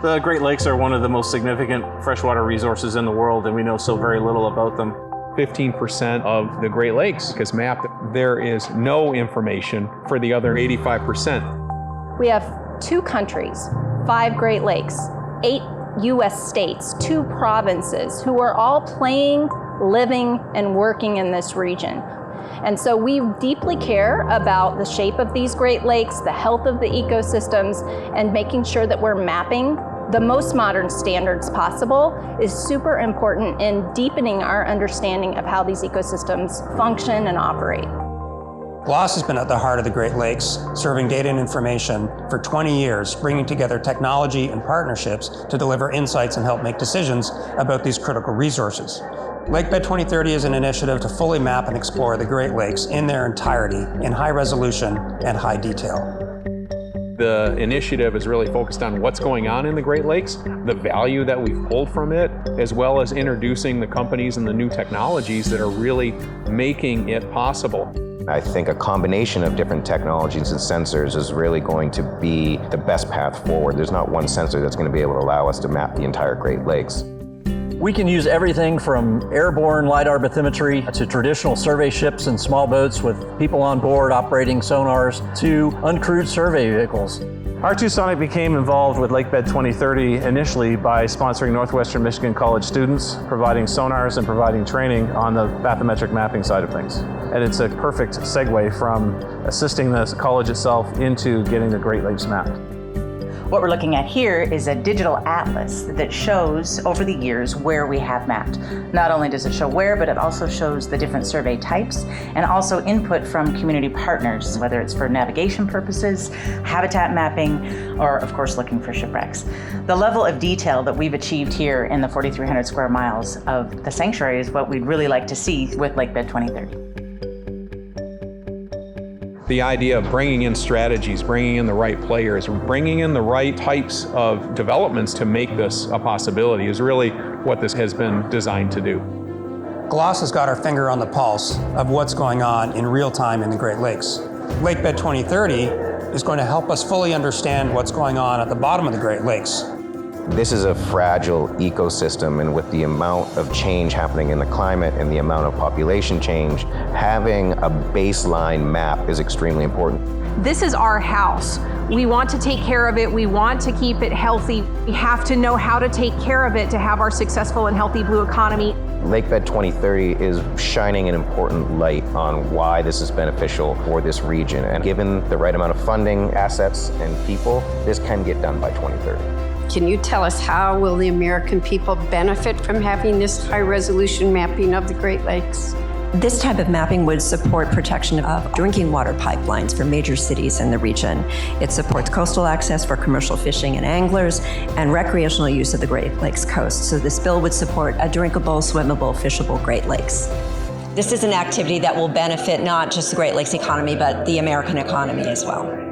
The Great Lakes are one of the most significant freshwater resources in the world, and we know so very little about them. 15% of the Great Lakes is mapped. There is no information for the other 85%. We have 2 countries, 5 Great Lakes, 8 U.S. states, 2 provinces who are all playing, living, and working in this region. And so we deeply care about the shape of these Great Lakes, the health of the ecosystems, and making sure that we're mapping the most modern standards possible is super important in deepening our understanding of how these ecosystems function and operate. GLOS has been at the heart of the Great Lakes, serving data and information for 20 years, bringing together technology and partnerships to deliver insights and help make decisions about these critical resources. Lakebed 2030 is an initiative to fully map and explore the Great Lakes in their entirety, in high resolution and high detail. The initiative is really focused on what's going on in the Great Lakes, the value that we've pulled from it, as well as introducing the companies and the new technologies that are really making it possible. I think a combination of different technologies and sensors is really going to be the best path forward. There's not one sensor that's going to be able to allow us to map the entire Great Lakes. We can use everything from airborne LiDAR bathymetry to traditional survey ships and small boats with people on board operating sonars to uncrewed survey vehicles. R2Sonic became involved with Lakebed 2030 initially by sponsoring Northwestern Michigan College students, providing sonars and providing training on the bathymetric mapping side of things. And it's a perfect segue from assisting the college itself into getting the Great Lakes mapped. What we're looking at here is a digital atlas that shows over the years where we have mapped. Not only does it show where, but it also shows the different survey types and also input from community partners, whether it's for navigation purposes, habitat mapping, or of course looking for shipwrecks. The level of detail that we've achieved here in the 4,300 square miles of the sanctuary is what we'd really like to see with Lakebed 2030. The idea of bringing in strategies, bringing in the right players, bringing in the right types of developments to make this a possibility is really what this has been designed to do. GLOS has got our finger on the pulse of what's going on in real time in the Great Lakes. Lakebed 2030 is going to help us fully understand what's going on at the bottom of the Great Lakes. This is a fragile ecosystem, and with the amount of change happening in the climate and the amount of population change, having a baseline map is extremely important. This is our house. We want to take care of it. We want to keep it healthy. We have to know how to take care of it to have our successful and healthy blue economy. Lakebed 2030 is shining an important light on why this is beneficial for this region. And given the right amount of funding, assets, and people, this can get done by 2030. Can you tell us how will the American people benefit from having this high-resolution mapping of the Great Lakes? This type of mapping would support protection of drinking water pipelines for major cities in the region. It supports coastal access for commercial fishing and anglers and recreational use of the Great Lakes coast. So this bill would support a drinkable, swimmable, fishable Great Lakes. This is an activity that will benefit not just the Great Lakes economy, but the American economy as well.